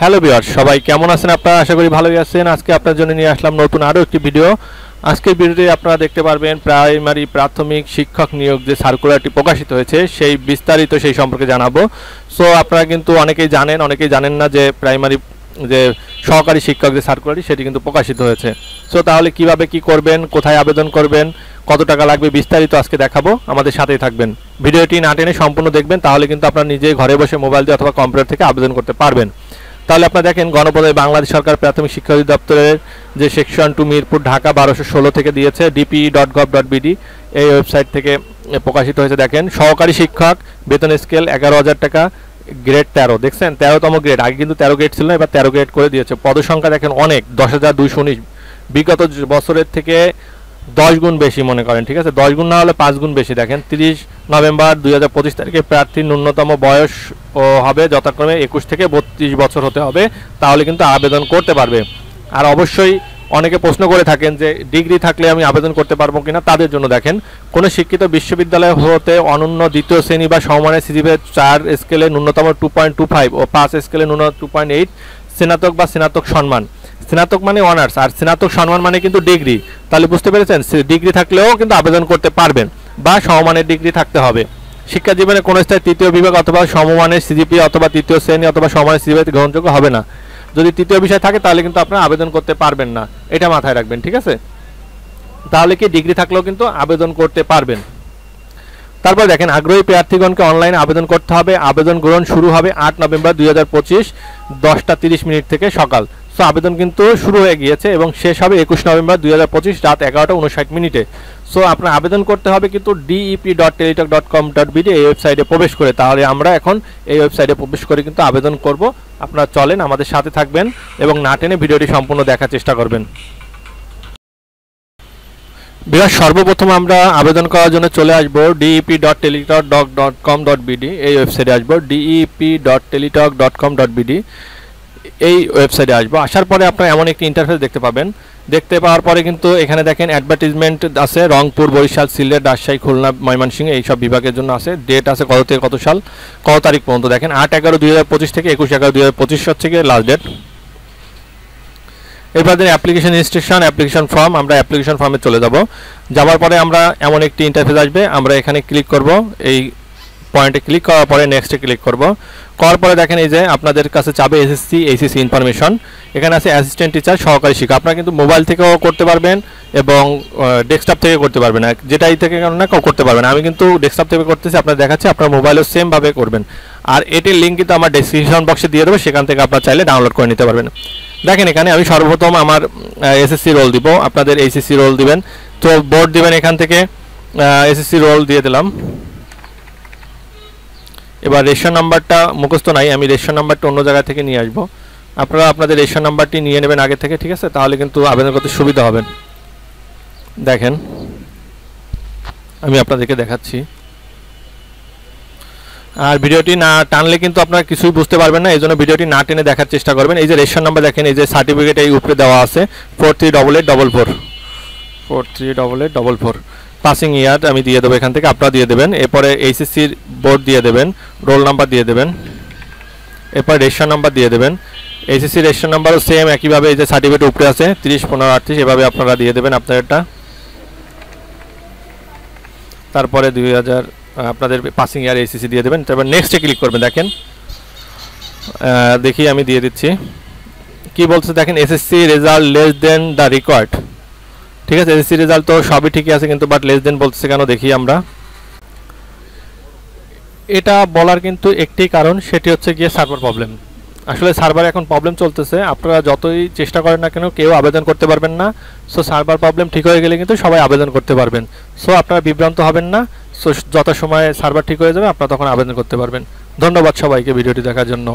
Hello viewers, সবাই কেমন আছেন? আপনারা আশা করি ভালোই আছেন। আজকে আপনার জন্য নিয়ে আসলাম নতুন আরও একটি ভিডিও। আজকের ভিডিওতে আপনারা দেখতে পারবেন প্রাইমারি প্রাথমিক শিক্ষক নিয়োগ যে সার্কুলারটি প্রকাশিত হয়েছে সেই বিস্তারিত সেই সম্পর্কে জানাবো। সো আপনারা কিন্তু অনেকেই জানেন না যে প্রাইমারি যে সহকারী শিক্ষক যে সার্কুলারটি সেটি কিন্তু প্রকাশিত হয়েছে। সো তাহলে কিভাবে কি করবেন, কোথায় আবেদন করবেন, কত টাকা লাগবে বিস্তারিত আজকে দেখাবো। আমাদের সাথেই থাকবেন, ভিডিওটি না টেনে সম্পূর্ণ দেখবেন, তাহলে কিন্তু আপনারা নিজে ঘরে বসে মোবাইল দিয়ে অথবা কম্পিউটার থেকে আবেদন করতে পারবেন। তাহলে আপনারা দেখেন গণপ্রজাতন্ত্রী বাংলাদেশ সরকার প্রাথমিক শিক্ষা অধিদপ্তরের যে সেকশন 2 মিরপুর ঢাকা 1216 থেকে দিয়েছে dpe.gov.bd এই ওয়েবসাইট থেকে প্রকাশিত হয়েছে। দেখেন সহকারী শিক্ষক বেতন স্কেল 11,000 টাকা, গ্রেড 13। দেখছেন 13তম গ্রেড, আগে কিন্তু 13 গ্রেড ছিল না, এবার 13 গ্রেড করে দিয়েছে। পদসংখ্যা দেখেন অনেক, 10,219, বিগত বছরের থেকে 10 গুণ বেশি মনে করেন, ঠিক আছে? 10 গুণ না হলে 5 গুণ বেশি। দেখেন 30 নভেম্বর 2025 তারিখে প্রার্থীর ন্যূনতম বয়স হবে যথাক্রমে 21 থেকে 32 বছর হতে হবে, তাহলে কিন্তু আবেদন করতে পারবে। আর অবশ্যই অনেকে প্রশ্ন করে থাকেন যে ডিগ্রি থাকলে আমি আবেদন করতে পারবো কিনা, তাদের জন্য দেখেন কোনো শিক্ষিত বিশ্ববিদ্যালয় হতে অনন্য দ্বিতীয় শ্রেণী বা সমমানের সিজিপিএ 4 স্কেলে ন্যূনতম 2.25 ও 5 স্কেলে ন্যূনতম 2.8, স্নাতক বা স্নাতক সম্মান। স্নাতক মানে অনার্স, আর স্নাতক সম্মান মানে কিন্তু ডিগ্রি। তাহলে বুঝতে পেরেছেন, ডিগ্রি থাকলেও কিন্তু আবেদন করতে পারবেন, বা সমমানের ডিগ্রি থাকতে হবে। শিক্ষা জীবনে কোনো স্থায়ী তৃতীয় বিভাগ অথবা সমমানের সিজিপিএ অথবা তৃতীয় শ্রেণী অথবা সমমানের সিজিপিএ গ্রহণযোগ্য হবে না। যদি তৃতীয় বিষয় থাকে তাহলে কিন্তু আপনারা আবেদন করতে পারবেন না, এটা মাথায় রাখবেন, ঠিক আছে? তাহলে কি ডিগ্রি থাকলেও কিন্তু আবেদন করতে পারবেন। তারপর দেখেন আগ্রহী প্রার্থীগণকে অনলাইনে আবেদন করতে হবে। আবেদন গ্রহণ শুরু হবে 8 নভেম্বর 2025 10টা 30 মিনিট থেকে সকাল। সো আবেদন কিন্তু শুরু হয়ে গিয়েছে এবং শেষ হবে 21 নভেম্বর 2025 রাত 11টা 59 মিনিটে। সো আপনার আবেদন করতে হবে কিন্তু dep.teletalk.com.bd এই ওয়েবসাইটে প্রবেশ করে। তাহলে আমরা এখন এই ওয়েবসাইটে প্রবেশ করে কিন্তু আবেদন করব। আপনারা চলেন আমাদের সাথে থাকবেন এবং না টেনে ভিডিওটি সম্পূর্ণ দেখার চেষ্টা করবেন। বিরাট সর্বপ্রথম আমরা আবেদন করার জন্য চলে আসব dep.teletalk.com.bd এই ওয়েবসাইটে আসব। dep.teletalk.com.bd এই ওয়েবসাইটে আসবো। আসার পরে আপনারা এমন একটি ইন্টারফেস দেখতে পাবেন। দেখতে পাওয়ার পরে কিন্তু এখানে দেখেন অ্যাডভার্টিজমেন্ট আছে, রংপুর, বরিশাল, সিলেট, রাজশাহী, খুলনা, ময়মনসিংহ এই সব বিভাগের জন্য আছে। ডেট আছে কত থেকে কত সাল, কত তারিখ পর্যন্ত। দেখেন 8/11/2025 থেকে 21/11/2025 হচ্ছে গিয়ে লাস্ট ডেট। এরপর অ্যাপ্লিকেশন রেজিস্ট্রেশন, অ্যাপ্লিকেশন ফর্ম, আমরা অ্যাপ্লিকেশন ফর্মে চলে যাব। যাওয়ার পরে আমরা এমন একটি ইন্টারফেস আসবে, আমরা এখানে ক্লিক করব। এই পয়েন্টে ক্লিক করার পরে নেক্সটে ক্লিক করব। করার পরে দেখেন এই যে আপনাদের কাছে চাবে এসএসসি এইচএসসি ইনফরমেশন। এখানে আছে অ্যাসিস্ট্যান্ট টিচার সহকারী শিক্ষক। আপনারা কিন্তু মোবাইল থেকেও করতে পারবেন এবং ডেস্কটপ থেকে করতে পারবেন, যেটাই থেকে না করতে পারবেন। আমি কিন্তু ডেস্কটপ থেকে করতেছি, আপনারা দেখাচ্ছি, আপনার মোবাইলও সেমভাবে করবেন। আর এটির লিঙ্ক কিন্তু আমার ডেসক্রিপশন বক্সে দিয়ে দেবো, সেখান থেকে আপনারা চাইলে ডাউনলোড করে নিতে পারবেন। দেখেন এখানে আমি সর্বপ্রথম আমার এসএসসি রোল দিব, আপনাদের এইচএসসি রোল দিবেন। তো বোর্ড দিবেন, এখান থেকে এসএসসি রোল দিয়ে দিলাম। এবার রেশন নাম্বারটা মুখস্থ নাই, আমি রেশন নাম্বারটা অন্য জায়গা থেকে নিয়ে আসবো। আপনারা আপনাদের রেশন নাম্বারটি নিয়ে নেবেন আগে থেকে, ঠিক আছে? তাহলে কিন্তু আবেদন করতে সুবিধা হবে। দেখেন আমি আপনাদেরকে দেখাচ্ছি। আর ভিডিওটি না টানলে কিন্তু আপনারা কিছুই বুঝতে পারবেন না, এই জন্য ভিডিওটি না টেনে দেখার চেষ্টা করবেন। এই যে রেশন নাম্বার দেখেন, এই যে সার্টিফিকেট এই উপরে দেওয়া আছে 438844 438844। পাসিং ইয়ার আমি দিয়ে দেবো এখান থেকে, আপনারা দিয়ে দেবেন। এরপরে এইচএসসির বোর্ড দিয়ে দেবেন, রোল নাম্বার দিয়ে দেবেন, এরপর রেশন নাম্বার দিয়ে দেবেন। এইচএসসি রেশন নাম্বারও সেম একইভাবে এই যে সার্টিফিকেট উপরে আছে 301538 এভাবে আপনারা দিয়ে দেবেন আপনাদেরটা। তারপরে 2000 আপনাদের পাসিং ইয়ার এইচএসসি দিয়ে দেবেন। তারপর নেক্সটে ক্লিক করবেন। দেখেন দেখি আমি দিয়ে দিচ্ছি কি বলছে। দেখেন SSC result less than the required, ঠিক আছে? এসএসসি রেজাল্ট তো সবই ঠিকই আছে, কিন্তু বাট লেস দেন বলতেছে কেন দেখি আমরা। এটা বলার কিন্তু একটি কারণ, সেটি হচ্ছে গিয়ে সার্ভার প্রবলেম। আসলে সার্ভার এখন প্রবলেম চলতেছে, আপনারা যতই চেষ্টা করেন না কেন কেউ আবেদন করতে পারবেন না। সো সার্ভার প্রবলেম ঠিক হয়ে গেলে কিন্তু সবাই আবেদন করতে পারবেন। সো আপনারা বিভ্রান্ত হবেন না। সো যত সময় সার্ভার ঠিক হয়ে যাবে আপনারা তখন আবেদন করতে পারবেন। ধন্যবাদ সবাইকে ভিডিওটি দেখার জন্য।